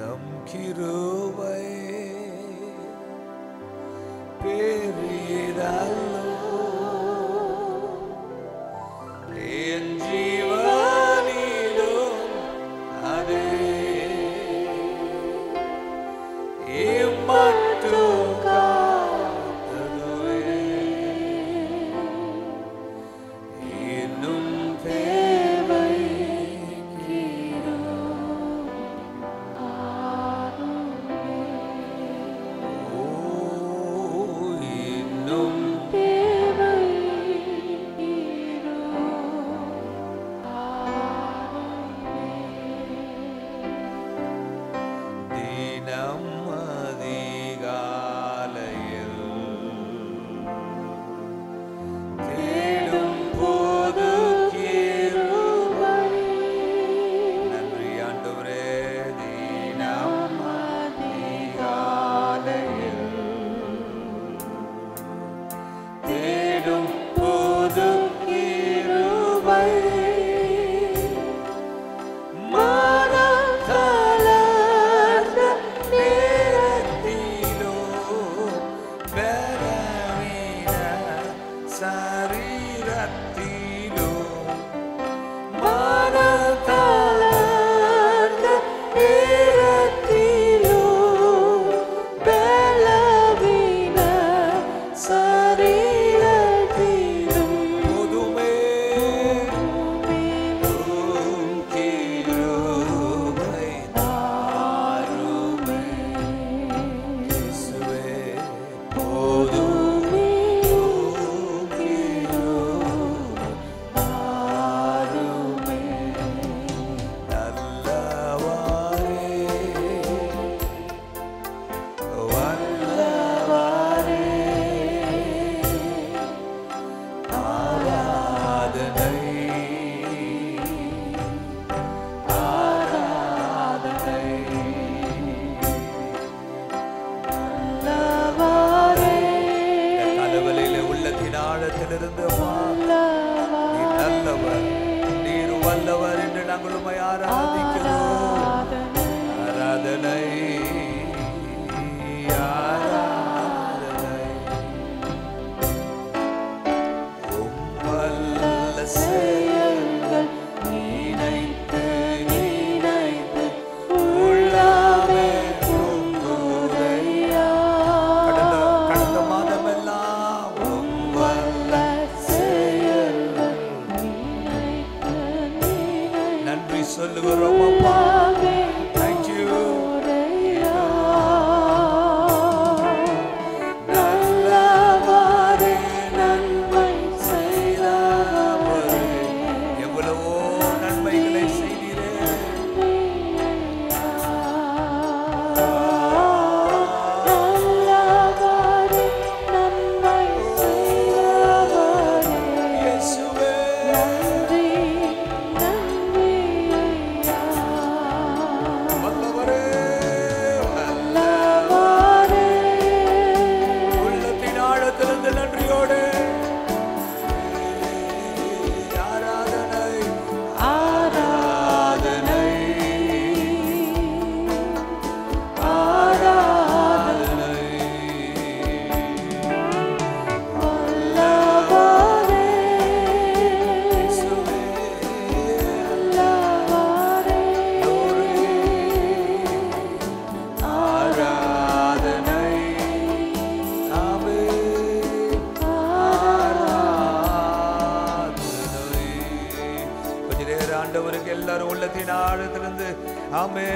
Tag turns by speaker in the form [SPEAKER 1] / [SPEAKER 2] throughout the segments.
[SPEAKER 1] தம் கிருபை பெரிதல்லோ என் ஜீவனிலும் அதே இம்மட்டும் காத்ததுவே இன்னும் தேவை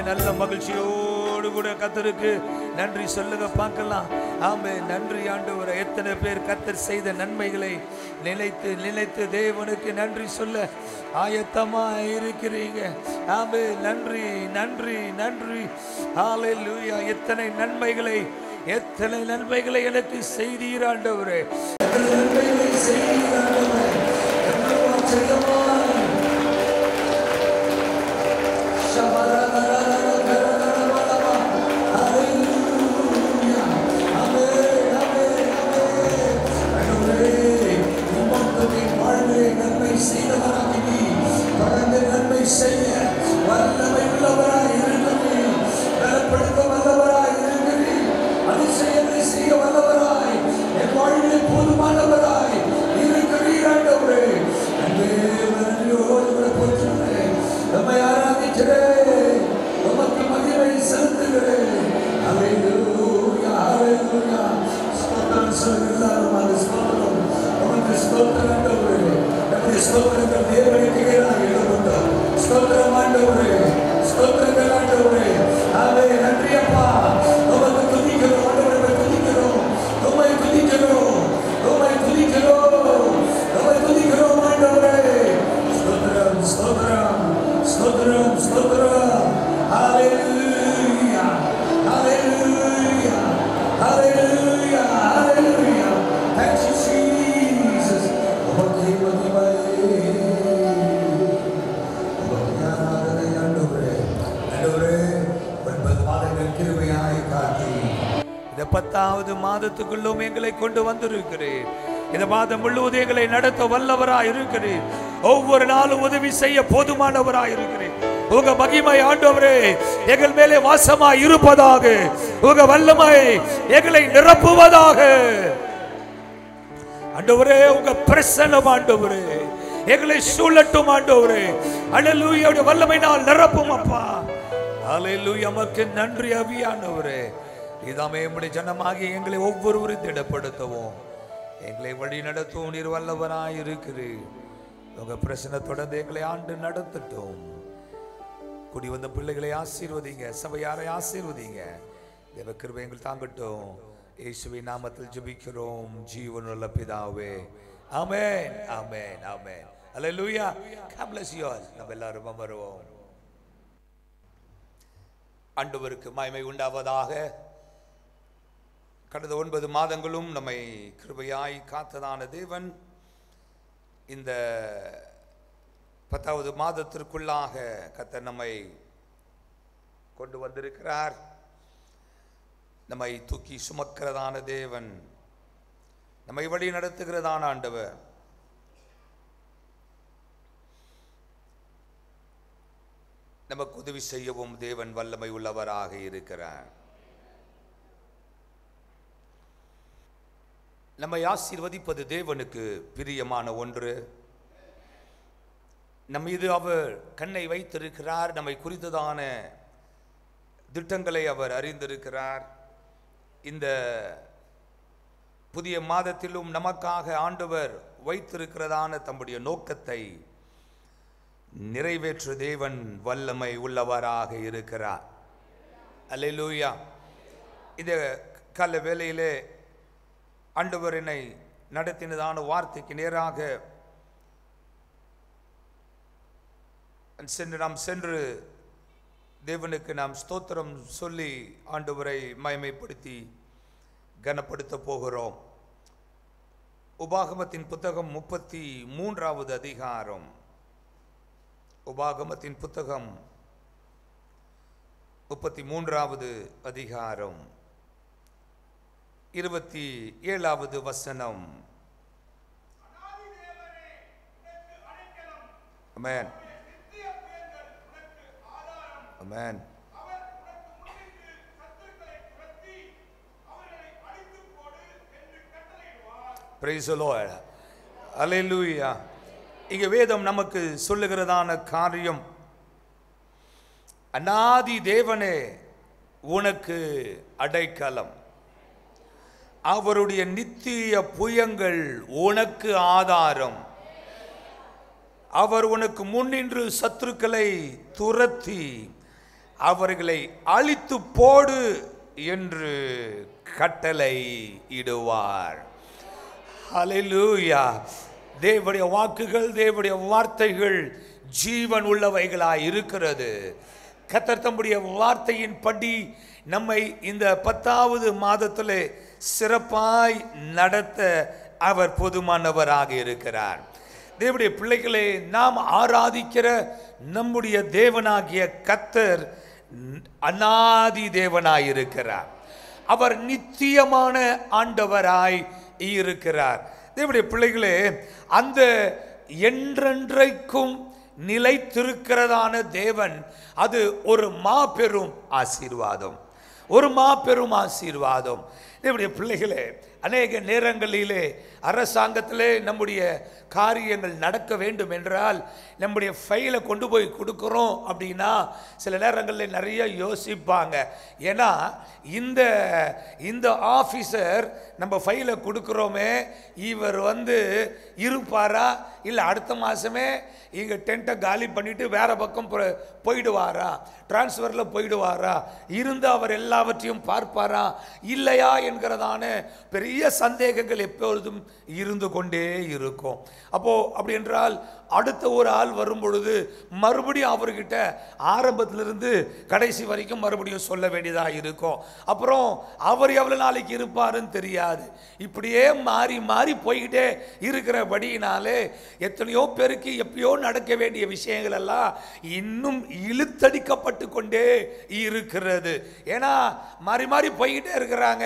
[SPEAKER 1] நல்ல மகிழ்ச்சியோடு கூட கர்த்தருக்கு நன்றி சொல்லுங்க பார்க்கலாம். ஆமே, நன்றி ஆண்டவரே. எத்தனை பேர் கர்த்தர் செய்த நன்மைகளை நினைத்து நினைத்து தேவனுக்கு நன்றி சொல்ல ஆயத்தமா இருக்கிறீங்க? ஆமே, நன்றி நன்றி நன்றி. ஹல்லேலூயா. எத்தனை நன்மைகளை எனக்கு செய்தீர் ஆண்டவரே. நன்மை செய்ய வல்லமை உள்ளவராய் இருக்கிறீர். ஸ்தோத்திரங்கள் தேவனுக்கு எழுதப்பட்டோம். ஸ்தோத்திரம் ஆண்டவரே, ஸ்தோத்திரங்கள் ஆண்டவரே. ஆமே, நன்றி அப்பா. உமக்கு துதிக்கிறோம் ஆண்டவரே, துதிக்கிறோம், உம்மை துதிக்கிறோம், உம்மை துதிக்கிறோம், உம்மை துதிக்கிறோம் ஆண்டவரே. ஸ்தோத்திரம், ஸ்தோத்திரம், ஸ்தோத்திரம், ஸ்தோத்திரம். ஹalleluya, ஹalleluya, ஹalleluya, ஹalleluya. Thank you Jesus. உமக்கு மகிமை, உமக்கு ஆராதனை ஆண்டவரே. ஆண்டவரே, 9 மாதங்கள் கிருபையாய் காத்து இந்த 10வது மாதத்துக்குள்ளும் எங்களை கொண்டு வந்திருக்கிறேன். இந்த மாதம் முழுவதும் எங்களை நடத்த வல்லவராய் இருக்கிறேன். ஒவ்வொரு நாளும் உதவி செய்ய போதுமானவராய் இருக்கிறேன். உங்க மகிமை ஆண்டவரே எங்கள் மேலே வாசமாய் இருப்பதாக. உங்க வல்லமை எங்களை நிரப்புவதாக. ஆண்டவரே, உங்க பிரசன்னம் ஆண்டவரே எங்களை சூழட்டும் ஆண்டவரே. அல்லேலூயா, வல்லமையினால் நிரப்பும் அப்பா. அல்லேலூயா, உமக்கு நன்றி ஆவியானவரே. இதாமே உம்முடைய ஜனமாகி எங்களை ஒவ்வொருவரும் திடப்படுத்தவும், எங்களை வழி நடத்தும். நீர் வல்லவராய் இருக்கிறீர். உங்க பிரச்சனை தொடர்ந்து எங்களை ஆண்டு நடத்தட்டும். கூடி வந்த பிள்ளைகளை ஆசீர்வதிங்க, சபையாரை ஆசீர்வதிங்க. தேவ கிருபை எங்கள் தாங்கட்டும். இயேசுவின் நாமத்தில் ஜெபிக்கிறோம் ஜீவனுள்ள பிதாவே. ஆமென், ஆமென், ஆமென். அல்லேலூயா. God bless you all. நம்ம எல்லாரும் அமருவோம். ஆண்டவருக்கு மகிமை உண்டாவதாக. கடந்த 9 மாதங்களும் நம்மை கிருபையாய் காத்ததான தேவன் இந்த 10வது மாதத்திற்குள்ளாக கர்த்தர் நம்மை கொண்டு வந்திருக்கிறார். நம்மை தூக்கி சுமக்கிறதான தேவன், நம்மை வழி நடத்துகிறதான ஆண்டவர். நமக்கு உதவி செய்யவும் தேவன் வல்லமை உள்ளவராக இருக்கிறார். நம்மை ஆசீர்வதிப்பது தேவனுக்கு பிரியமான ஒன்று. நம் மீது அவர் கண்ணை வைத்திருக்கிறார். நம்மை குறித்ததான திட்டங்களை அவர் அறிந்திருக்கிறார். இந்த புதிய மாதத்திலும் நமக்காக ஆண்டவர் வைத்திருக்கிறதான தம்முடைய நோக்கத்தை நிறைவேற்று தேவன் வல்லமை உள்ளவராக இருக்கிறார். அல்லேலூயா. இந்த கால வேளையிலே ஆண்டவர் என்னை நடத்தினதான வார்த்தைக்கு நேராக நாம் சென்று தேவனுக்கு நாம் ஸ்தோத்திரம் சொல்லி ஆண்டவரை மகிமைப்படுத்தி கனப்படுத்த போகிறோம். உபாகமத்தின் புத்தகம் 33வது அதிகாரம். உபாகமத்தின் புத்தகம் 33வது அதிகாரம் 27வது வசனம். ஆமென், ஆமென். Praise the Lord. Hallelujah. இங்க வேதம் நமக்கு சொல்லுகிறதான காரியம், அநாதி தேவனே உனக்கு அடைக்கலம், அவருடைய நித்திய புயங்கள் உனக்கு ஆதாரம், அவர் உனக்கு முன்னின்று சத்துருக்களை துரத்தி அவர்களை அழித்து போடு என்று கட்டளை இடுவார். ஹல்லேலூயா. தேவனுடைய வாக்குகள், தேவனுடைய வார்த்தைகள் ஜீவன் உள்ளவைகளாய் இருக்கிறது. கர்த்தர் தம்முடைய வார்த்தையின் படி நம்மை இந்த 10வது மாதத்திலே சிறப்பாய் நடத்த அவர் போதுமானவராக இருக்கிறார். தேவனுடைய பிள்ளைகளே, நாம் ஆராதிக்கிற நம்முடைய தேவனாகிய கர்த்தர் அநாதி தேவனாய் இருக்கிறார். அவர் நித்தியமான ஆண்டவராய் இருக்கிறார். தேவனுடைய பிள்ளைகளே, அந்த என்றென்றைக்கும் நிலைத்திருக்கிறதான தேவன், அது ஒரு மாபெரும் ஆசீர்வாதம், ஒரு மாபெரும் ஆசீர்வாதம். தேவனுடைய பிள்ளைகளே, அநேக நேரங்களிலே அரசாங்கத்திலே நம்முடைய காரியங்கள் நடக்க வேண்டும் என்றால் நம்முடைய ஃபைலை கொண்டு போய் கொடுக்குறோம் அப்படின்னா சில நேரங்களில் நிறைய யோசிப்பாங்க. ஏன்னா இந்த ஆஃபீஸர் நம்ம ஃபைலை கொடுக்குறோமே, இவர் இருப்பாரா இல்லை அடுத்த மாதமே இங்கே டென்ட்டை காலி பண்ணிவிட்டு வேறு பக்கம் போயிடுவாரா, டிரான்ஸ்ஃபரில் போயிடுவாரா, இருந்து அவர் எல்லாவற்றையும் பார்ப்பாரா இல்லையா என்கிறதான பெரிய சந்தேகங்கள் எப்பொழுதும் இருந்து கொண்டே இருக்கும். அப்படி என்றால் அடுத்த ஒரு ஆள் வரும் பொழுது மறுபடியும் அவர்கிட்ட ஆரம்பத்திலிருந்து கடைசி வரைக்கும் மறுபடியும் சொல்ல வேண்டியதாக இருக்கும். அப்புறம் அவர் எவ்வளோ நாளைக்கு இருப்பாருன்னு தெரியாது. இப்படியே மாறி மாறி போய்கிட்டே இருக்கிறபடியினாலே எத்தனையோ பேருக்கு எப்பயோ நடக்க வேண்டிய விஷயங்கள் எல்லாம் இன்னும் இழுத்தடிக்கப்பட்டு கொண்டே இருக்கிறது. ஏன்னா மாறி மாறி போய்கிட்டே இருக்கிறாங்க,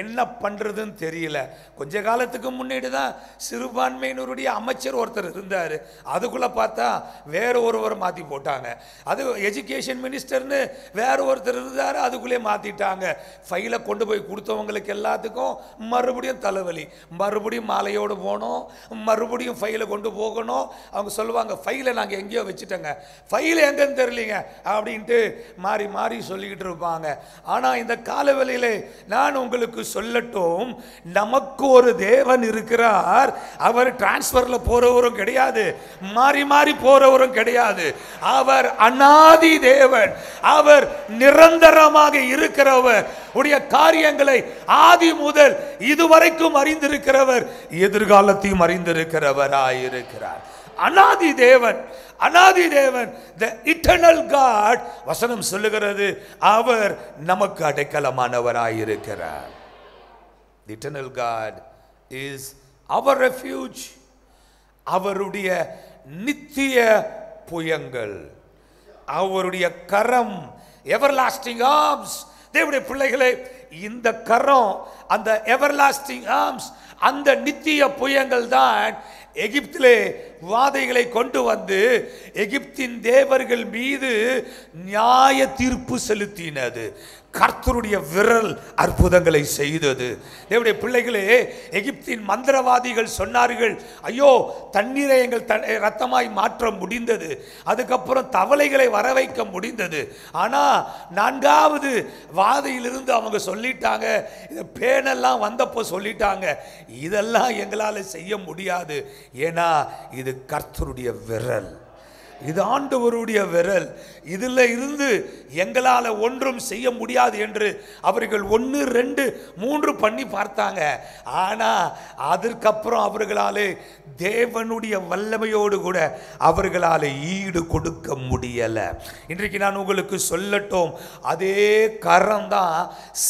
[SPEAKER 1] என்ன பண்றதுன்னு தெரியல. கொஞ்ச காலத்துக்கு முன்னாடி தான் சிறுபான்மையினருடைய அமைச்சர் ஒருத்தர் இருந்தார், அதுக்குள்ள பார்த்தா வேற ஒருவர் மாற்றி போட்டாங்க. அது எஜுகேஷன் மினிஸ்டர்னு வேற ஒருத்தர் இருந்தார், அதுக்குள்ளே மாற்றிட்டாங்க. ஃபைலை கொண்டு போய் கொடுத்தவங்களுக்கு எல்லாத்துக்கும் மறுபடியும் தலைவலி, மறுபடியும் மாலையோடு போகணும், மறுபடியும் ஃபைலை கொண்டு போகணும். அவங்க சொல்லுவாங்க ஃபைலை நாங்கள் எங்கேயோ வச்சுட்டோங்க, ஃபைல் எங்கன்னு தெரியலீங்க அப்படின்ட்டு மாறி மாறி சொல்லிக்கிட்டு இருப்பாங்க. ஆனால் இந்த காலவெளியிலே நான் உங்களுக்கு சொல்லட்டும், நமக்கு ஒரு தேவன் இருக்கிறார். அவர் டிரான்ஸ்ஃபரில் போறவரும் கிடையாது, மாறி மாறி போறவரும் கிடையாது. அவர் அநாதி தேவன், அவர் நிரந்தரமாக இருக்கிறவர், உடைய காரியங்களை ஆதி முதல் இதுவரைக்கும் அறிந்திருக்கிறவர், எதிர்காலத்தையும் அறிந்திருக்கிறவராயிருக்கிறார். அநாதி தேவன், அநாதி தேவன், the eternal God. வசனம் சொல்லுகிறது அவர் நமக்கு அடைக்கலமானவராயிருக்கிறார். The eternal God is our refuge. அவருடைய நித்திய புயங்கள், அவருடைய கரம், everlasting arms. தேவனுடைய பிள்ளைகளே, இந்த கரம், அந்த எவர்லாஸ்டிங் ஆர்ம்ஸ், அந்த நித்திய புயங்கள் தான் எகிப்திலே வாதைகளை கொண்டு வந்து எகிப்தின் தேவர்கள் மீது நியாய தீர்ப்பு செலுத்தினது. கர்த்தருடைய விரல் அற்புதங்களை செய்தது. தேவனுடைய பிள்ளைகளே, எகிப்தின் மந்திரவாதிகள் சொன்னார்கள், ஐயோ தண்ணீரை எங்கள் ரத்தமாய் மாற்ற முடிந்தது, அதுக்கப்புறம் தவளைகளை வர வைக்க முடிந்தது. ஆனால் நான்காவது வாதையிலிருந்து அவங்க சொல்லிட்டாங்க, இந்த பேனெல்லாம் வந்தப்போ சொல்லிட்டாங்க, இதெல்லாம் எங்களால் செய்ய முடியாது, ஏன்னா இது கர்த்தருடைய விரல், இது ஆண்டவருடைய விரல், இதில் இருந்து எங்களால் ஒன்றும் செய்ய முடியாது என்று அவர்கள் 1, 2, 3 பண்ணி பார்த்தாங்க. ஆனால் அதற்கப்புறம் அவர்களாலே தேவனுடைய வல்லமையோடு கூட அவர்களால் ஈடு கொடுக்க முடியலை. இன்றைக்கு நான் உங்களுக்கு சொல்லட்டும், அதே கரம் தான்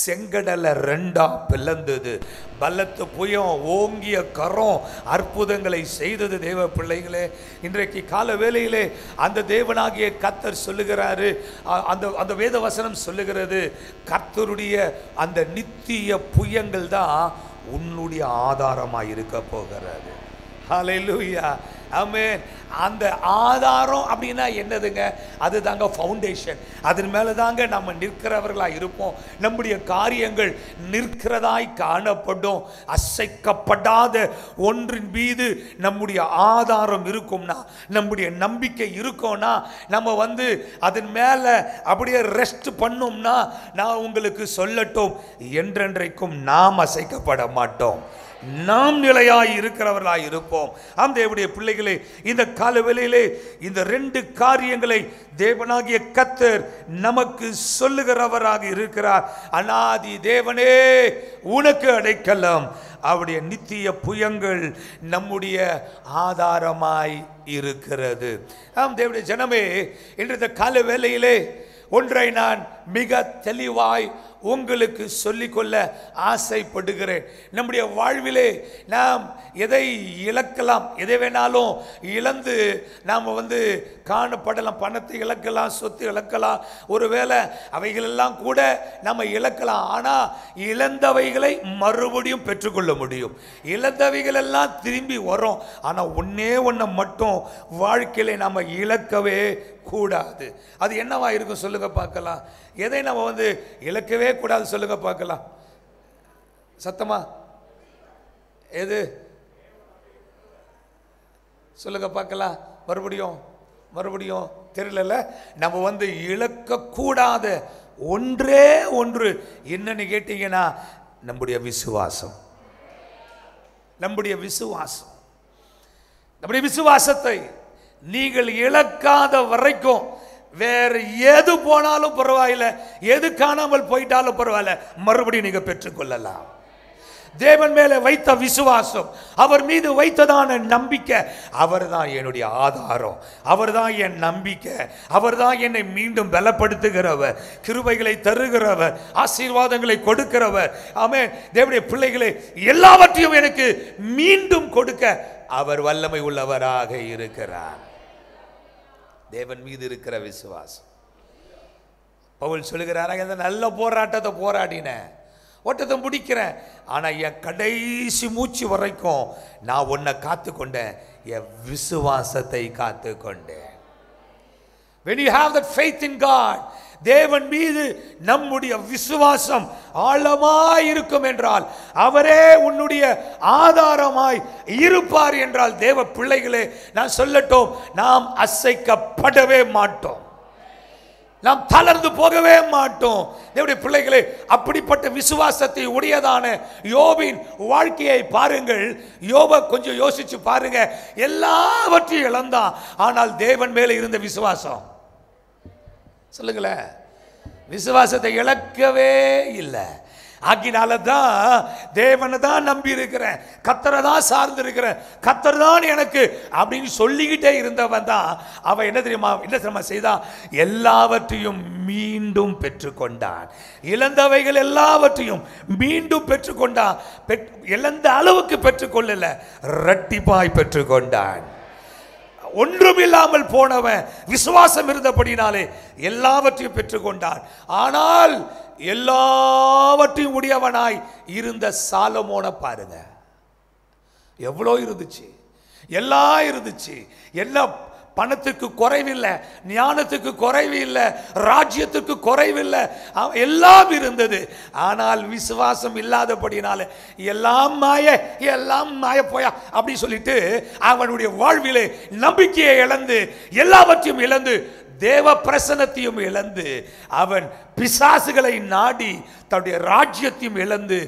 [SPEAKER 1] செங்கடலை 2ஆ பிளந்தது. பலத்த புயம், ஓங்கிய கரம் அற்புதங்களை செய்தது. தேவ பிள்ளைகளே, இன்றைக்கு கால வேளையிலே அந்த தேவனாகிய கர்த்தர் சொல்லுகிறாரு, அந்த வேத வசனம் சொல்லுகிறது, கர்த்தருடைய அந்த நித்திய புயங்கள் தான் உன்னுடைய ஆதாரமாக இருக்க போகிறது. ஹல்லேலூயா, ஆமென். அந்த ஆதாரம் அப்படின்னா என்னதுங்க? அது தாங்க ஃபவுண்டேஷன். அதன் மேலே தாங்க நம்ம நிற்கிறவர்களாக இருப்போம். நம்முடைய காரியங்கள் நிற்கிறதாய் காணப்படும். அசைக்கப்படாத ஒன்றின் மீது நம்முடைய ஆதாரம் இருக்கும்னா, நம்முடைய நம்பிக்கை இருக்கும்னா, நம்ம அதன் மேலே அப்படியே ரெஸ்ட் பண்ணோம்னா, நான் உங்களுக்கு சொல்லட்டும், என்றென்றைக்கும் நாம் அசைக்கப்பட மாட்டோம், நாம் நிலையாய் இருக்கிறவர்களாய் இருப்போம். ஆம் தேவனுடைய பிள்ளைகளே, இந்த காலவேளையிலே இந்த 2 காரியங்களை தேவனாகிய கர்த்தர் நமக்கு சொல்லுகிறவராக இருக்கிறார். அநாதி தேவனே உனக்கு அடைக்கலம், அவருடைய நித்திய புயங்கள் நம்முடைய ஆதாரமாய் இருக்கிறது. ஆம் தேவனுடைய ஜனமே, இன்றைய கால வேளையிலே ஒன்றை நான் மிக தெளிவாய் உங்களுக்கு சொல்லிக்கொள்ள ஆசைப்படுகிறேன். நம்முடைய வாழ்விலே நாம் எதை இழக்கலாம், எதை வேணாலும் இழந்து நாம் காணப்படலாம். பணத்தை இழக்கலாம், சொத்து இழக்கலாம், ஒருவேளை அவைகளெல்லாம் கூட நம்ம இழக்கலாம். ஆனால் இழந்தவைகளை மறுபடியும் பெற்றுக்கொள்ள முடியும். இழந்தவைகளெல்லாம் திரும்பி வரும். ஆனால் ஒன்றை மட்டும் வாழ்க்கையில நம்ம இழக்கவே கூடாது. அது என்னவா இருக்கும் சொல்லுங்க பார்க்கலாம். எதை நம்ம இழக்கவே கூடாது சொல்லுங்க பார்க்கலாம். சத்தமா எது சொல்லுங்க பார்க்கலாம். மறுபடியும் தெரியல. நம்ம இழக்கக்கூடாத ஒன்றே ஒன்று என்னன்னு கேட்டீங்கன்னா நம்முடைய விசுவாசம். நம்முடைய விசுவாசத்தை நீங்கள் இழக்காத வரைக்கும் வேற எது போனாலும் பரவாயில்லை, எது காணாமல் போயிட்டாலும் பரவாயில்ல, மறுபடியும் நீங்க பெற்றுக்கொள்ளலாம். தேவன் மேலே வைத்த விசுவாசம், அவர் மீது வைத்ததான நம்பிக்கை, அவர் தான் என்னுடைய ஆதாரம், அவர் தான் என் நம்பிக்கை, அவர் தான் என்னை மீண்டும் பலப்படுத்துகிறவர், கிருபைகளை தருகிறவர், ஆசீர்வாதங்களை கொடுக்கிறவர். ஆமென். தேவனுடைய பிள்ளைகளே, எல்லாவற்றையும் எனக்கு மீண்டும் கொடுக்க அவர் வல்லமை உள்ளவராக இருக்கிறார். தேவன் மீது இருக்கிற விசுவாசம். பவுல் சொல்லுகிறார், இந்த நல்ல போராட்டத்தை போராடினேன், ஓட்டத்தை முடிக்கிறேன், ஆனா என் கடைசி மூச்சு வரைக்கும் நான் உன்னை காத்து கொண்டேன், என் விசுவாசத்தை காத்து கொண்டேன். When you have that faith in God, தேவன் மீது நம்முடைய விசுவாசம் ஆழமாய் இருக்கும் என்றால், அவரே உன்னுடைய ஆதாரமாய் இருப்பார் என்றால், தேவ பிள்ளைகளே நான் சொல்லட்டும், நாம் அசைக்கப்படவே மாட்டோம், நாம் தளர்ந்து போகவே மாட்டோம். தேவனுடைய பிள்ளைகளே, அப்படிப்பட்ட விசுவாசத்தை உடையதான யோபின் வாழ்க்கையை பாருங்கள். யோப கொஞ்சம் யோசிச்சு பாருங்க. எல்லாவற்றையும் இழந்தான், ஆனால் தேவன் மேலே இருந்த விசுவாசம், சொல்லுங்களேன், விசுவாசத்தை இழக்கவே இல்லை. ஆகினால தான் தேவனை தான் நம்பி இருக்கிறேன், கர்த்தரை தான் சார்ந்து இருக்கிறேன், கர்த்தர் தான் எனக்கு அப்படின்னு சொல்லிக்கிட்டே இருந்தவன் தான் அவன் என்ன தெரியுமா செய்தான்? எல்லாவற்றையும் மீண்டும் பெற்றுக்கொண்டான். இழந்தவைகள் எல்லாவற்றையும் மீண்டும் பெற்றுக்கொண்டான். இழந்த அளவுக்கு பெற்றுக்கொள்ளல, இரட்டிப்பாய் பெற்றுக்கொண்டான். ஒன்றுமில்லாமல் போனவன் விசுவாசம் இருந்தபடினாலே எல்லாவற்றையும் பெற்றுக்கொண்டான். ஆனால் எல்லாவற்றையும் உடையவனாய் இருந்த சாலமோனை பாருங்க, எவ்வளோ இருந்துச்சு, எல்லாம் இருந்துச்சு, எல்லாம் பணத்துக்கு குறைவில்லை, ஞானத்துக்கு குறைவு இல்லை, ராஜ்யத்துக்கு குறைவில்லை, எல்லாம் இருந்தது. ஆனால் விசுவாசம் இல்லாதபடினால எல்லாம் மாய போயா அப்படி சொல்லிட்டு அவனுடைய வாழ்விலே நம்பிக்கையை இழந்து, எல்லாவற்றையும் இழந்து, தேவ பிரசன்னத்தையும் இழந்து, அவன் பிசாசுகளை நாடி தன்னுடைய ராஜ்யத்தையும் இழந்து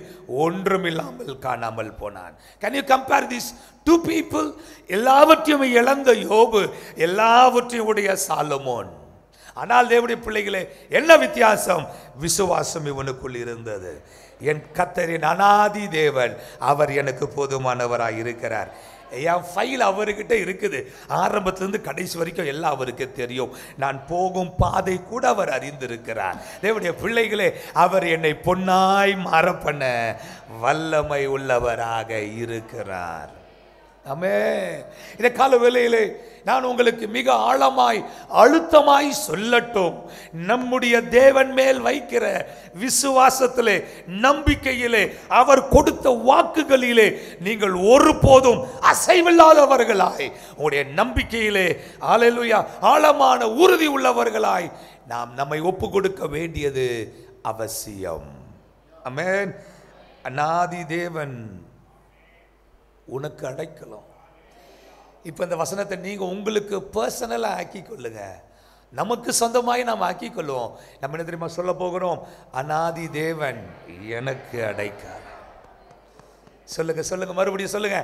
[SPEAKER 1] ஒன்றுமில்லாமல் காணாமல் போனான். Can you compare these two people? எல்லாவற்றையும் இழந்த யோபு, எல்லாவற்றையும் உடைய சாலமோன். ஆனால் தேவனுடைய பிள்ளைகளே, என்ன வித்தியாசம்? விசுவாசம் இவனுக்குள் இருந்தது. என் கர்த்தரின் அநாதி தேவன், அவர் எனக்கு போதுமானவராய் இருக்கிறார். என் ஃபைல் அவர்கிட்ட இருக்குது, ஆரம்பத்திலிருந்து கடைசி வரைக்கும் எல்லாம் அவருக்கு தெரியும். நான் போகும் பாதை கூட அவர் அறிந்திருக்கிறார். தேவனுடைய பிள்ளைகளே, அவர் என்னை பொன்னாய் மாற பண்ண வல்லமை உள்ளவராக இருக்கிறார். ஆமென். இந்த கால வேளையிலே நான் உங்களுக்கு மிக ஆழமாய் அழுத்தமாய் சொல்லட்டும், நம்முடைய தேவன் மேல் வைக்கிற விசுவாசத்திலே, நம்பிக்கையிலே, அவர் கொடுத்த வாக்குகளிலே நீங்கள் ஒருபோதும் அசைவில்லாதவர்களாய், உங்களுடைய நம்பிக்கையிலே அல்லேலூயா ஆழமான உறுதி உள்ளவர்களாய் நாம் நம்மை ஒப்பு கொடுக்க வேண்டியது அவசியம். ஆமென். அநாதி தேவன் உனக்கு அடைக்கலம். இப்போ இந்த வசனத்தை நீங்கள் உங்களுக்கு பர்சனலாக ஆக்கி கொள்ளுங்க, நமக்கு சொந்தமாய் நாம் ஆக்கி கொள்வோம். நம்ம என்ன தெரியுமா சொல்ல போகிறோம்? அநாதி தேவன் எனக்கு அடைக்கலம். சொல்லுங்க, மறுபடியும் சொல்லுங்க.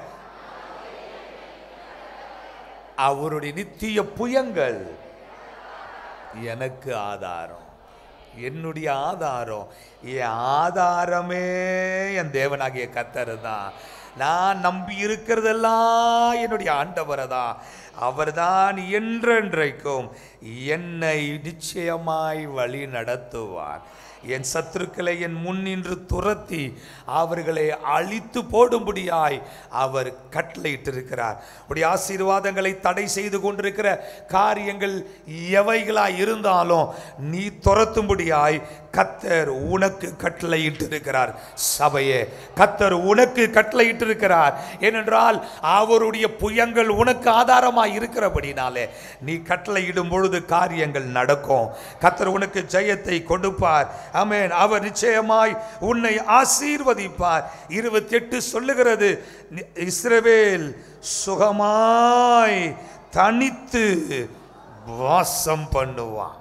[SPEAKER 1] அவருடைய நித்திய புயங்கள் எனக்கு ஆதாரம். என்னுடைய ஆதாரம், என் ஆதாரமே என் தேவனாகிய கர்த்தர் தான். நான் நம்பி இருக்கிறதெல்லாம் என்னுடைய ஆண்டவரை தான். அவர்தான் என்றென்றைக்கும் என்னை நிச்சயமாய் வழி நடத்துவார். என் சத்துருக்களை என் முன்னின்று துரத்தி அவர்களை அழித்து போடும்படியாய் அவர் கட்டளையிட்டிருக்கிறார். உடைய ஆசீர்வாதங்களை தடை செய்து கொண்டிருக்கிற காரியங்கள் எவைகளாய் இருந்தாலும் நீ துரத்தும்படியாய் கர்த்தர் உனக்கு கட்டளையிட்டிருக்கிறார். சபையே, கர்த்தர் உனக்கு கட்டளையிட்டிருக்கிறார். ஏனென்றால் அவருடைய புயங்கள் உனக்கு ஆதாரமாக அடைக்கலமாய் இருக்கிறபடினாலே நீ கட்டளையிடும் பொழுது காரியங்கள் நடக்கும். கர்த்தர் உனக்கு ஜெயத்தை கொடுப்பார். ஆமென். அவர் நிச்சயமாய் உன்னை ஆசீர்வதிப்பார். 28 சொல்லுகிறது, இஸ்ரவேல் சுகமாய் தனித்து வாசம் பண்ணுவான்.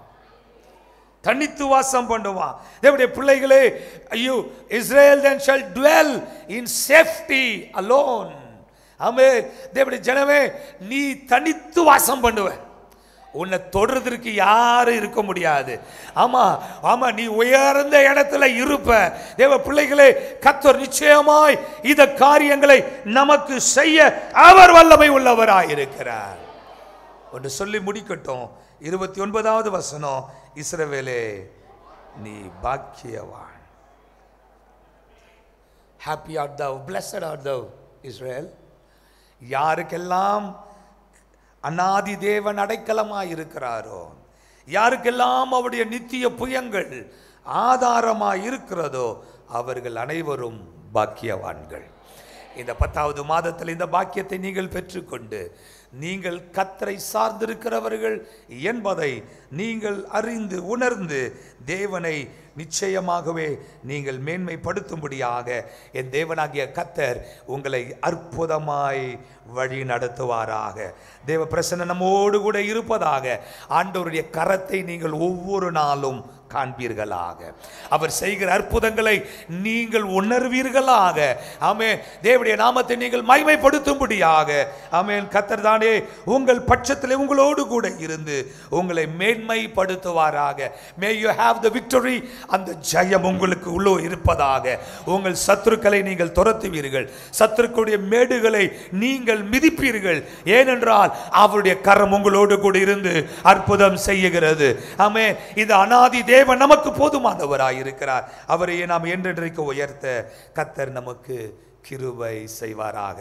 [SPEAKER 1] தனித்து வாசம் பண்ணுவான். தேவனுடைய பிள்ளைகளே, ஐயோ, Israel then shall dwell in safety alone. ஆமென். தேவனுடைய ஜனமே, நீ தனித்து வாசம் பண்ணுவ. உன்னை தொடர்றதற்கு யாரும் இருக்க முடியாது. ஆமா ஆமா, நீ உயர்ந்த இடத்துல இருப்ப. தேவ பிள்ளைகளே, கர்த்தர் நிச்சயமாய் இந்த காரியங்களை நமக்கு செய்ய அவர் வல்லமை உள்ளவராய் இருக்கிறார். ஒன்று சொல்லி முடிக்கட்டும். 29வது வசனம், இஸ்ரவேலே நீ பாக்கியவான். Happy art thou, blessed art thou, Israel. யாருக்கெல்லாம் அநாதி தேவன் அடைக்கலமாய் இருக்கிறாரோ, யாருக்கெல்லாம் அவருடைய நித்திய புயங்கள் ஆதாரமாய் இருக்கிறதோ, அவர்கள் அனைவரும் பாக்கியவான்கள். இந்த 10வது மாதத்தில் இந்த பாக்கியத்தை நீங்கள் பெற்றுக்கொண்டு நீங்கள் கர்த்தரை சார்ந்திருக்கிறவர்கள் என்பதை நீங்கள் அறிந்து உணர்ந்து தேவனை நிச்சயமாகவே நீங்கள் மேன்மைப்படுத்தும்படியாக என் தேவனாகிய கர்த்தர் உங்களை அற்புதமாய் வழி நடத்துவாராக. தேவ பிரசன்னம் நம்மோடு கூட இருப்பதாக. ஆண்டவருடைய கரத்தை நீங்கள் ஒவ்வொரு நாளும் காண்பீர்களாக. அவர் செய்கிற அற்புதங்களை நீங்கள் உணர்வீர்களாக. ஆமென். தேவனுடைய நாமத்தை நீங்கள் மகிமைப்படுத்தும்படியாக. ஆமென். கர்த்தர் தானே உங்கள் பட்சத்தில் உங்களோடு கூட இருந்து உங்களை மேன்மைப்படுத்துவாராக. May you have the victory. அந்த ஜெயம் உங்களுக்கு உள்ளே இருப்பதாக. உங்கள் சத்துருக்களை நீங்கள் துரத்துவீர்கள். சத்துருக்களுடைய மேடுகளை நீங்கள் மிதிப்பீர்கள். ஏனென்றால் அவருடைய கரம் உங்களோடு கூட இருந்து அற்புதம் செய்கிறது. ஆமென். இந்த அநாதி தேவன் நமக்கு போதுமானவராய் இருக்கிறார். அவரையே நாம் என்றென்றைக்கு உயர்த்த கர்த்தர் நமக்கு கிருபை செய்வாராக.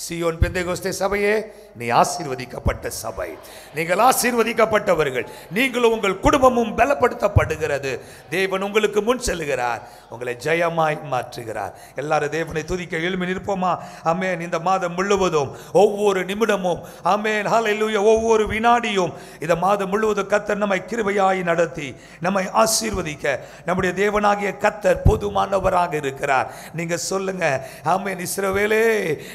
[SPEAKER 1] சியோன் பெந்தேகோஸ்தே சபையே, நீ ஆசீர்வதிக்கப்பட்ட சபை. நீங்கள் ஆசீர்வதிக்கப்பட்டவர்கள். நீங்களும் உங்கள் குடும்பமும் பலப்படுத்தப்படுகிறது. தேவன் உங்களுக்கு முன் செல்கிறார். உங்களை ஜெயமாய் மாற்றுகிறார். எல்லாரும் தேவனை துதிக்க எழும்பி நிற்போமா? ஆமென். இந்த மாதம் முழுவதும் ஒவ்வொரு நிமிடமும், ஆமென், ஹல்லேலூயா, ஒவ்வொரு வினாடியும் இந்த மாதம் முழுவதும் கர்த்தர் நம்மை கிருபையாய் நடத்தி நம்மை ஆசீர்வதிக்க நம்முடைய தேவனாகிய கர்த்தர் போதுமானவராக இருக்கிறார். நீங்க சொல்லுங்க, ஆமென், இஸ்ரவேலே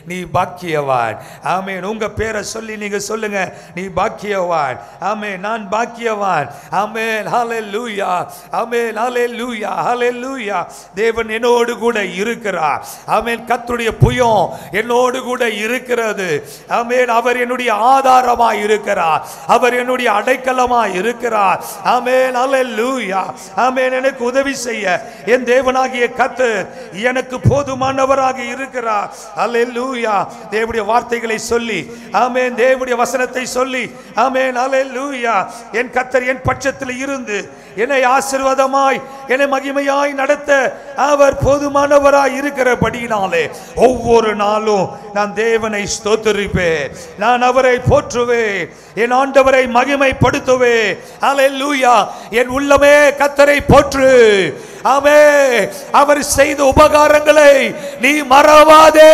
[SPEAKER 1] நீ பாக்கியவான். ஆமென். உங்க பேரை சொல்லி நீங்க சொல்லுங்க, நீ பாக்கியவான். ஆமென், நான் பாக்கியவான். ஆமென், ஹல்லேலூயா, ஆமென், ஹல்லேலூயா, ஹல்லேலூயா. தேவன் என்னோடு கூட இருக்கிறார். ஆமென். கர்த்தருடைய புயம் என்னோடு கூட இருக்கிறது. ஆமென். அவர் என்னுடைய ஆதாரமாய் இருக்கிறார். அவர் என்னுடைய அடைக்கலமாய் இருக்கிறார். ஆமென், ஹல்லேலூயா, ஆமென். எனக்கு உதவி செய்ய என் தேவனாகிய கர்த்தர் எனக்கு போதுமானவராக இருக்கிறார். ஹல்லேலூயா. தேவனுடைய வார்த்தைகளை சொல்லி, ஆமென், தேவனுடைய வசனத்தை சொல்லி, ஆமென், ஹல்லேலூயா, என் கர்த்தர் என் பட்சத்தில் இருந்து என்னை ஆசீர்வாதமாய் என்னை மகிமையாய் நடத்த அவர் போதுமானவராய் இருக்கிறபடியினாலே ஒவ்வொரு நாளும் நான் தேவனை ஸ்தோத்திரிப்பேன். நான் அவரை போற்றுவேன். என் ஆண்டவரை மகிமைப்படுத்துவேன். ஹல்லேலூயா. என் உள்ளமே கர்த்தரை போற்று. ஆமென். அவர் செய்த உபகாரங்களை நீ மறவாதே.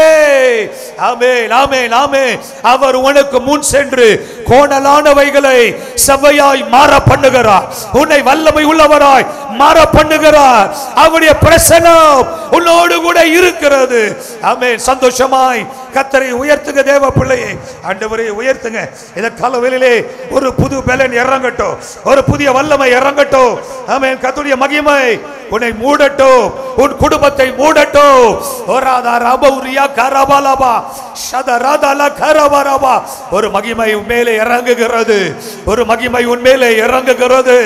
[SPEAKER 1] ஆமென், ஆமென், ஆமென். அவர் உனக்கு முன் சென்று கோணலானவைகளை செவ்வையாய் மாற பண்ணுகிறார். உன்னை வல்லமை உள்ளவராய் மாற பண்ணுகிறார். அவருடைய பிரசன்னம் உன்னோடு கூட இருக்கிறது. ஆமென். சந்தோஷமாய் கர்த்தரை உயர்த்துங்க தேவ பிள்ளையே. ஆண்டவரை உயர்த்துங்க. இந்த காலவெளியிலே ஒரு புது பலன் இறங்கட்டும். ஒரு புதிய வல்லமை இறங்கட்டும். ஆமென். கர்த்தருடைய மகிமை உன்னை மூடட்டும். உன் குடும்பத்தை மூடட்டும். ஓராதா ரபௌரியா கரபலபா ஷதரதல கரபரபா. ஒரு மகிமை உன்மேலே இறங்குகிறது. ஒரு மகிமை உன்மேலே இறங்குகிறது.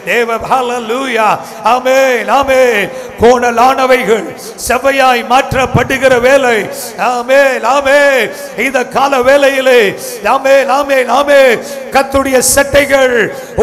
[SPEAKER 1] தேவ ஹல்லேலூயா. ஆமென், ஆமென். கோணலானவைகள் செவ்வையாய் மாற்றப்படுகிற வேளை. ஆமென், ஆமென். இந்த கால வேளையிலே, ஆமென், ஆமென், ஆமென், கர்த்தருடைய சட்டைகள்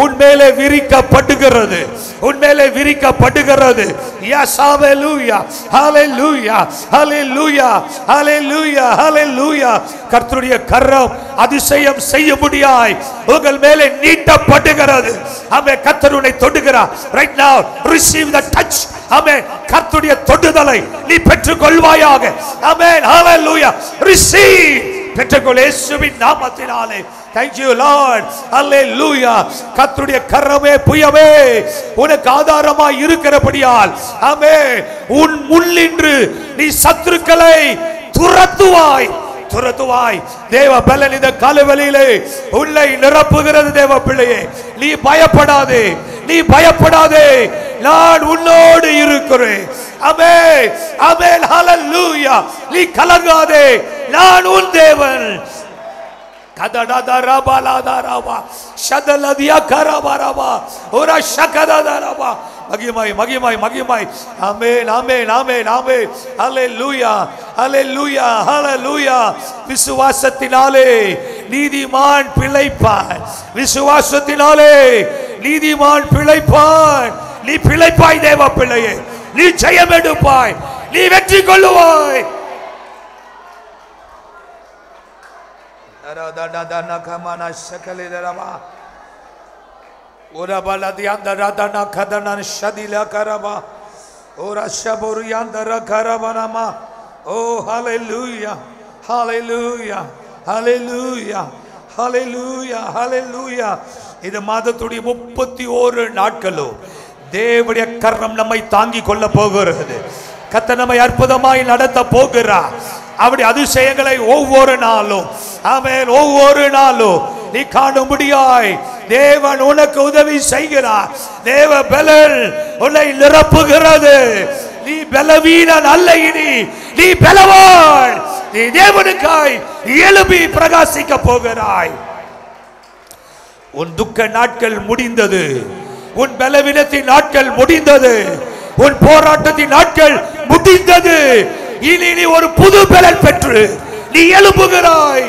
[SPEAKER 1] உன்மேலே விரிக்கப்படுகிறது. உன்மேலே விரிக்கப்படுகிறது. Yes, hallelujah, hallelujah, hallelujah, hallelujah, hallelujah. கர்த்தருடைய கரம் அதிசயம் செய்யும்படியாய் உங்கள் மேலே நீட்டப்படுகிறது. ஆமென். கர்த்தர் உன்னை தொடுகிறார். Right now, receive the touch. ஆமென். கர்த்தருடைய தொடுதலை நீ பெற்றுக்கொள்வாயாக. ஆமென், hallelujah. Receive. பெற்றுக்கொள் இயேசுவின் நாமத்தினாலே. Thank you Lord. Hallelujah. கர்த்தருடைய கரமே புயமே உனக்கு ஆதாரமாய் இருக்கிறபடியால் ஆமென். உன் முன்னின்று நீ சத்துருக்களை துரத்துவாய். தேவ பலன் இந்த காலவெளியிலே உள்ளே நிரப்புகிறது. தேவ பிள்ளையே, நீ பயப்படாதே, நான் உன்னோடு இருக்கிறேன். ஆமென் ஆமென் ஹalleluya. நீ கலங்காதே, நான் உன் தேவன். கதடதரபலதரபா ஷதலதியா கரபரபா ஓரா ஷகததரபா. மகிமை. ஆமென் ஆமென் ஆமென் ஆமென் ஹalleluya ஹalleluya ஹalleluya. விசுவாசத்தினாலே நீதிமான் பிழைப்பான். விசுவாசத்தினாலே நீதிமான் பிழைப்பான். நீ பிழைப்பாய் தேவ பிள்ளையே, நீ ஜெயம் எடுப்பாய், நீ வெற்றி கொள்ளுவாய். Ora baladianda radana kadana shadila karaba. Ora shaburianda rakarabanama. Oh hallelujah. Hallelujah. Hallelujah. Hallelujah. Hallelujah. இது மாதத்துடைய 31 நாட்களும் தேவனுடைய கரம் நம்மை தாங்கி கொள்ள போகிறது. கர்த்தர் நம்மை அற்புதமாய் நடத்த போகிறார். அவருடைய அதிசயங்களை ஒவ்வொரு நாளும் ஆமென் ஒவ்வொரு நாளும் நீ காணும்படியாய் தேவன் உனக்கு உதவி செய்கிறார். தேவ பலன் உன்னை நிரப்புகிறது. நீ பலவீனன் அல்ல, இனி நீ பலவான். நீ தேவனுக்காய் எழும்பி பிரகாசிக்க போகிறாய். உன் துக்க நாட்கள் முடிந்தது. உன் பலவீனத்தின் நாட்கள் முடிந்தது. உன் போராட்டத்தின் நாட்கள் முடிந்தது. இனி நீ ஒரு புது பலன் பெற்று நீ எழும்புகிறாய்.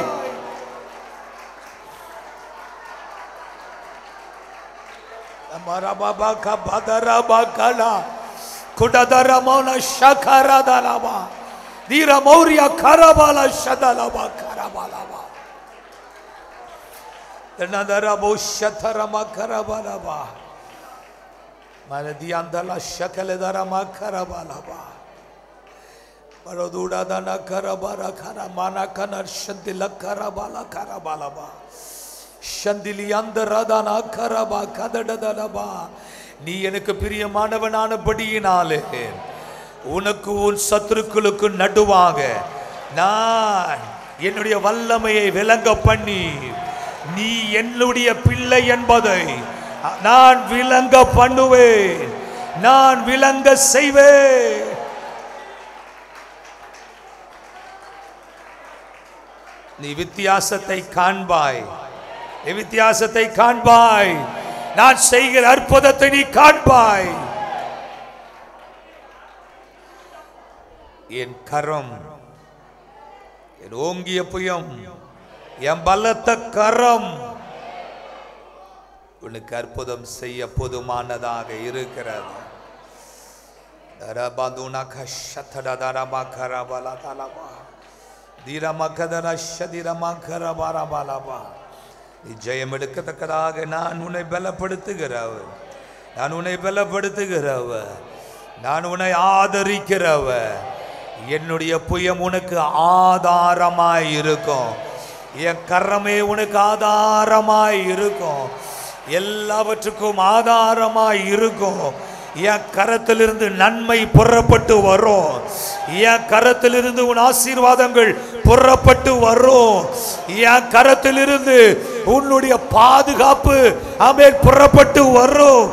[SPEAKER 1] Marababa kabadaraba kala kudadarama shakaradalaba dira mauria karabala shadalaba karabalaba danadara shatharama karabalaba manadiandala shakaledharama karabalaba paroduda dana karabara karamana kanar shantila karabala karabalaba சந்திலியந்தரதனா கரபா கதடதலபா. நீ எனக்கு பிரியமானவனானபடியினாலே உனக்கு உன் சத்துருக்களுக்கு நடுவாக நான் என்னுடைய வல்லமையை விளங்க பண்ணி நீ என்னுடைய பிள்ளை என்பதை நான் விளங்க பண்ணுவேன். நான் விளங்க செய்வேன். நீ வித்தியாசத்தை காண்பாய். வித்தியாசத்தை காண்பாய். நான் செய்கிற அற்புதத்தை நீ காண்பாய். என் கரம், என் ஓங்கிய புயம், என் பலத்த கரம் உனக்கு அற்புதம் செய்ய போதுமானதாக இருக்கிறது. ஜெயம் எடுக்கத்தக்கதாக நான் உன்னை பலப்படுத்துகிறவர். நான் உன்னை பலப்படுத்துகிறவர். நான் உன்னை ஆதரிக்கிறவர். என்னுடைய புயம் உனக்கு ஆதாரமாய் இருக்கும். என் கரமே உனக்கு ஆதாரமாய் இருக்கும். எல்லாவற்றுக்கும் ஆதாரமாய் இருக்கும். என் கரத்திலிருந்து நன்மை புறப்பட்டு வரும். என் கரத்திலிருந்து உன் ஆசீர்வாதங்கள் புறப்பட்டு வரும். என் கரத்திலிருந்து உன்னுடைய பாதுகாப்பு ஆமென் புறப்பட்டு வரும்.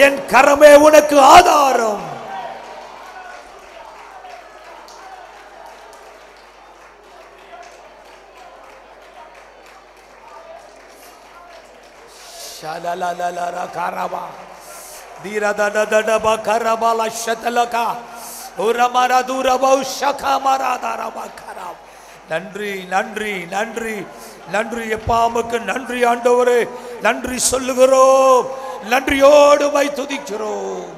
[SPEAKER 1] என் கரமே உனக்கு ஆதாரம். ஷலலலலர கரபா தீரதடடடப கரபல ஷதலகா உரமர துரபௌ ஷகமரதரப கரப. நன்றி நன்றி நன்றி நன்றி. எப்பாமுக்கு நன்றி ஆண்டவரே. நன்றி சொல்லுகிறோம். நன்றியோடு மை துதிக்கிறோம்.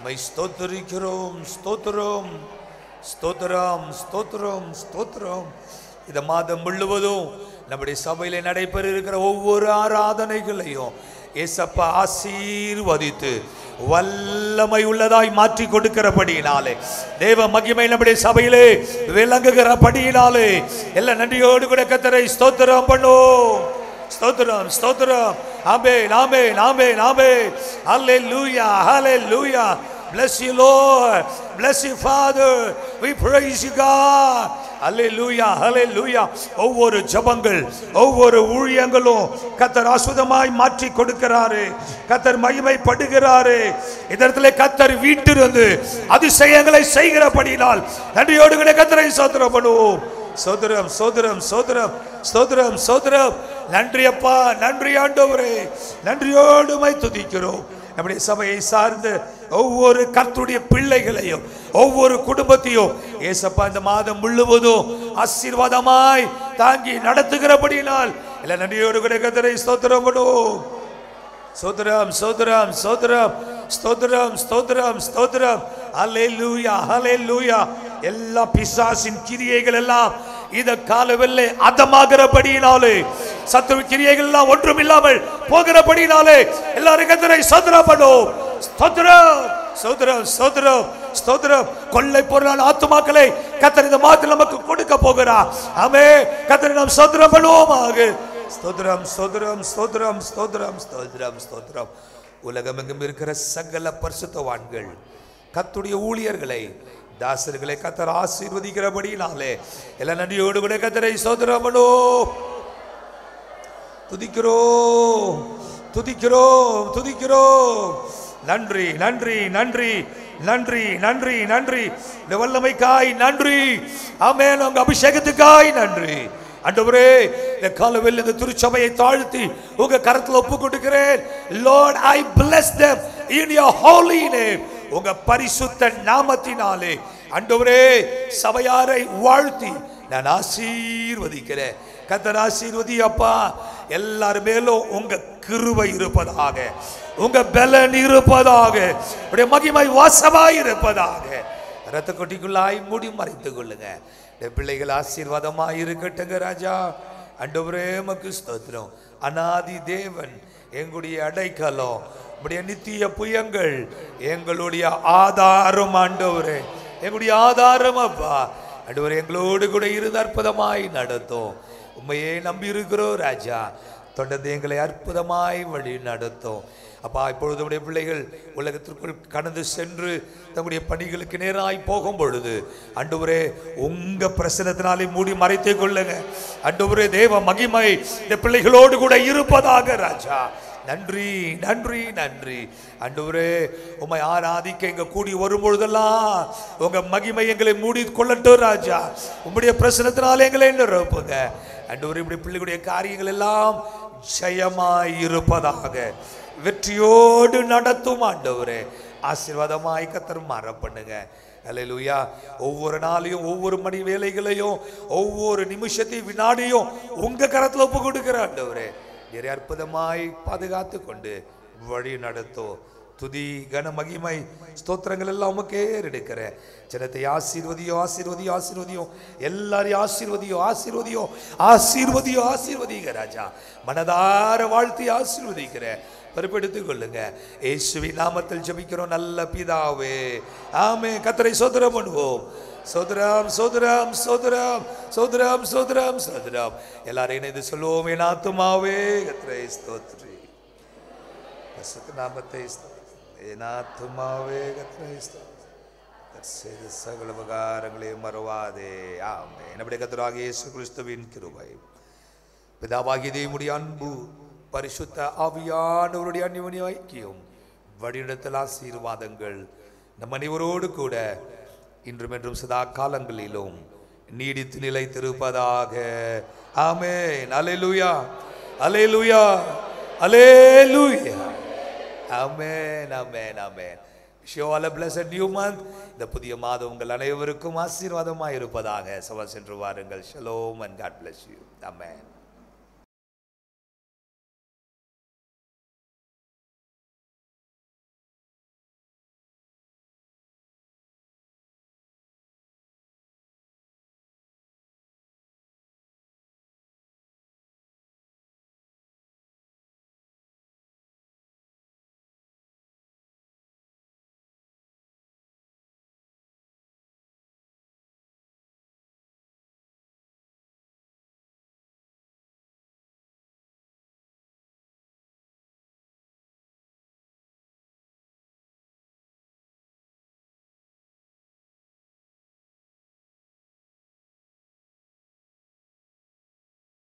[SPEAKER 1] மை ஸ்தோத்திரிக்கிறோம். ஸ்தோத்திரம் ஸ்தோத்திரம் ஸ்தோத்திரம் ஸ்தோத்திரம். இந்த மாதம் முழுவதும் நம்முடைய சபையில நடைபெற இருக்கிற ஒவ்வொரு ஆராதனைகளையும் ஏசப்பா ஆசீர்வதித்து வல்லமை உள்ளதாய் மாற்றி கொடுக்கிறபடியினாலே, தேவ மகிமை நம்முடைய சபையிலே விளங்குகிறபடியினாலே எல்லா நன்றியோடு கூட கர்த்தரை ஸ்தோத்திரம் பண்ணுவோம். ஸ்தோத்திரம் ஸ்தோத்திரம். ஆமென் ஆமென் ஆமென் ஆமென். ஹalleluya hallelujah. Bless you Lord, bless you Father, we praise you God. Hallelujah hallelujah. ஒவ்வொரு ஜெபங்கள் ஒவ்வொரு ஊழியங்களும் கர்த்தர் அசுதமாய் மாற்றி கொடுக்கிறாரே, கர்த்தர் மகிமைப்படுகிறாரே. இதற்குள்ளே கர்த்தர் வீட்டிலிருந்து அதிசயங்களை செய்கிறபடியால் நன்றியோடு கூட கர்த்தரை ஸ்தோத்திரம் பண்ணுவோம். ஸ்தோத்திரம் ஸ்தோத்திரம் ஸ்தோத்திரம் ஸ்தோத்திரம் ஸ்தோத்திரம். நன்றி அப்பா, நன்றி ஆண்டவரே, நன்றியோடு உம்மை துதிக்கிறோம். நம்முடைய சபையை சார்ந்து ஒவ்வொரு கர்த்தருடைய பிள்ளைகளையும் ஒவ்வொரு குடும்பத்தையும் ஏசப்பா இந்த மாதம் முழுவதும் ஆசீர்வாதமாய் தாங்கி நடத்துகிறபடியினால் எல்லா நன்றியோடு கூட கர்த்தரை ஸ்தோத்திரம் பண்ணுவோம். ஸ்தோத்திரம் ஸ்தோத்திரம் ஸ்தோத்திரம் ஸ்தோத்திரம் ஸ்தோத்திரம் ஸ்தோத்திரம். ஹல்லேலூயா ஹல்லேலூயா. எல்லா பிசாசின் கிரியைகள் எல்லாம் இந்த காலவெல்லை அதமாகிறபடியினாலே, சத்துரு கிரியைகள் எல்லாம் ஒன்றும் இல்லாமல் போகிறபடியினாலே எல்லாரும் கர்த்தரை ஸ்தோத்திரம் பண்ணுவோம். ஸ்தோத்திரம் ஸ்தோத்திரம் ஸ்தோத்திரம் ஸ்தோத்திரம். கொள்ளை பொருளான ஆத்துமாக்களை கர்த்தர் இந்த மாதத்தில் நமக்கு கொடுக்க போகிறார். ஆமென். கர்த்தரை நாம் ஸ்தோத்திரம் பண்ணுவோமாக. ஸ்தோத்திரம் ஸ்தோத்திரம் ஸ்தோத்திரம் ஸ்தோத்திரம் ஸ்தோத்திரம் ஸ்தோத்திரம். உலகமெங்கும் இருக்கிற சகல பரிசுத்தவான்கள் கர்த்தருடைய ஊழியர்களை தாசர்களை கர்த்தர் ஆசீர்வதிக்கிறபடியினாலே எல்லா நன்றியோடு கூட கர்த்தரை ஸ்தோத்திரம் பண்ணுவோம். துதிக்கிறோம் துதிக்கிறோம் துதிக்கிறோம். நன்றி நன்றி நன்றி நன்றி நன்றி நன்றி. இந்த வல்லமைக்காய் நன்றி. ஆமென். உங்க அபிஷேகத்துக்காய் நன்றி ஆண்டவரே. இந்த காலவெல்ல இந்த திருச்சபையை தாழ்த்தி உங்க கரத்தில் ஒப்பு கொடுக்கிறேன். Lord, I bless them in your holy name. உங்க பரிசுத்த நாமத்தினாலே ஆண்டவரே சபையாரை வாழ்த்தி நான் ஆசீர்வதிக்கிறேன். கர்த்தர் ஆசீர்வதி அப்பா. எல்லார் மேலும் உங்க கிருபை இருப்பதாக, உங்க பலன் இருப்பதாக, உடைய மகிமை வாசமாய் இருப்பதாக. இரத்த கொட்டிக்குள்ளாய் மூடி மறைத்துக் கொள்ளுங்க. பிள்ளைகள் ஆசீர்வாதமாய் இருக்கட்டுங்க ராஜா. ஆண்டவரே உமக்கு ஸ்தோத்திரம். அநாதி தேவன், எங்களுடைய அடைக்கலம், உம்முடைய நித்திய புயங்கள், எங்களுடைய ஆதாரம் ஆண்டவரே, எங்களுடைய ஆதாரம் அப்பா. ஆண்டவரே எங்களோடு கூட இருந்து அற்புதமாய் நடத்தும். உண்மையே நம்பி இருக்கிறோம் ராஜா. தொடர்ந்து எங்களை அற்புதமாய் வழி நடத்தும் அப்பா. இப்பொழுது உடைய பிள்ளைகள் உலகத்திற்குள் கடந்து சென்று தங்களுடைய பணிகளுக்கு நேராய் போகும் பொழுது ஆண்டவரே உங்க பிரசன்னத்தினாலே மூடி மறைத்துக் கொள்ளுங்க ஆண்டவரே. தேவ மகிமை இந்த பிள்ளைகளோடு கூட இருப்பதாக ராஜா. நன்றி நன்றி நன்றி ஆண்டவரே. உம்மை ஆராதிக்க எங்க கூடி வரும் பொழுதெல்லாம் உங்க மகிமை எங்களை மூடி கொள்ளட்டும் ராஜா. உம்முடைய பிரசன்னத்தினாலே எங்களை நிரப்புங்க ஆண்டவரே. இப்படி பிள்ளைகளுடைய காரியங்கள் எல்லாம் ஜெயமாய் இருப்பதாக, வெற்றியோடு நடத்தும் ஆண்டவரே. ஆசீர்வாதமாய் கர்த்தர் மாற பண்ணுங்க. அல்லேலூயா. ஒவ்வொரு நாளையும் ஒவ்வொரு மணி வேலைகளையும் ஒவ்வொரு நிமிஷத்தையும் வினாடியும் உங்க கரத்தில் ஒப்பு கொடுக்கிற ஆண்டவரே நிறைய அற்புதமாய் பாதுகாத்து கொண்டு வழி நடத்தும். துதி கன மகிமை ஸ்தோத்திரங்கள் எல்லாம் உமக்கே எடுக்கிற ஜனத்தை ஆசீர்வதியோ ஆசீர்வதியோ ஆசீர்வதியோ. எல்லாரையும் ஆசீர்வதியோ ஆசீர்வதியோ ஆசீர்வதியோ ஆசீர்வதிங்க ராஜா. மனதார வாழ்த்தி ஆசீர்வதிக்கிற பொறுப்பெடுத்துக் கொள்ளுங்க. இயேசுவின் நாமத்தில் ஜெபிக்கிறோம் நல்ல பிதாவே. ஆமென். கர்த்தரை ஸ்தோத்திரம் பண்ணுவோம். சோதரம் சோதரம் சோதரம் சோதரம் சோதரம் சோதரம். எல்லாரும் இணைந்து சொல்லுவோம். என் ஆத்துமாவே கர்த்தரை ஸ்தோத்திரி. பரிசுத்த நாமத்தை என் ஆத்துமாவே கர்த்தரை செய்த சகல உபகாரங்களையும் மறவாதே. ஆமென். நம்முடைய கர்த்தராகிய இயேசு கிறிஸ்துவின் கிருபை, பிதாவாகிய தேவனுடைய அன்பு, பரிசுத்த ஆவியானவருடைய அந்யோன்ய ஐக்கியம், வழிநடத்தல் ஆசீர்வாதங்கள் நம் அனைவரோடு கூட இன்றும் என்றும் சதா காலங்களிலும் நீடித்து நிலைத்திருப்பதாக. ஆமென். அல்லேலூயா அல்லேலூயா அல்லேலூயா. ஆமென் ஆமென் ஆமென். Wish you all a blessed new month. இந்த புதிய மாதம் உங்கள் அனைவருக்கும் ஆசீர்வாதமாய் இருப்பதாக. சபா சென்று வாருங்கள். Shalom and God bless you. Amen.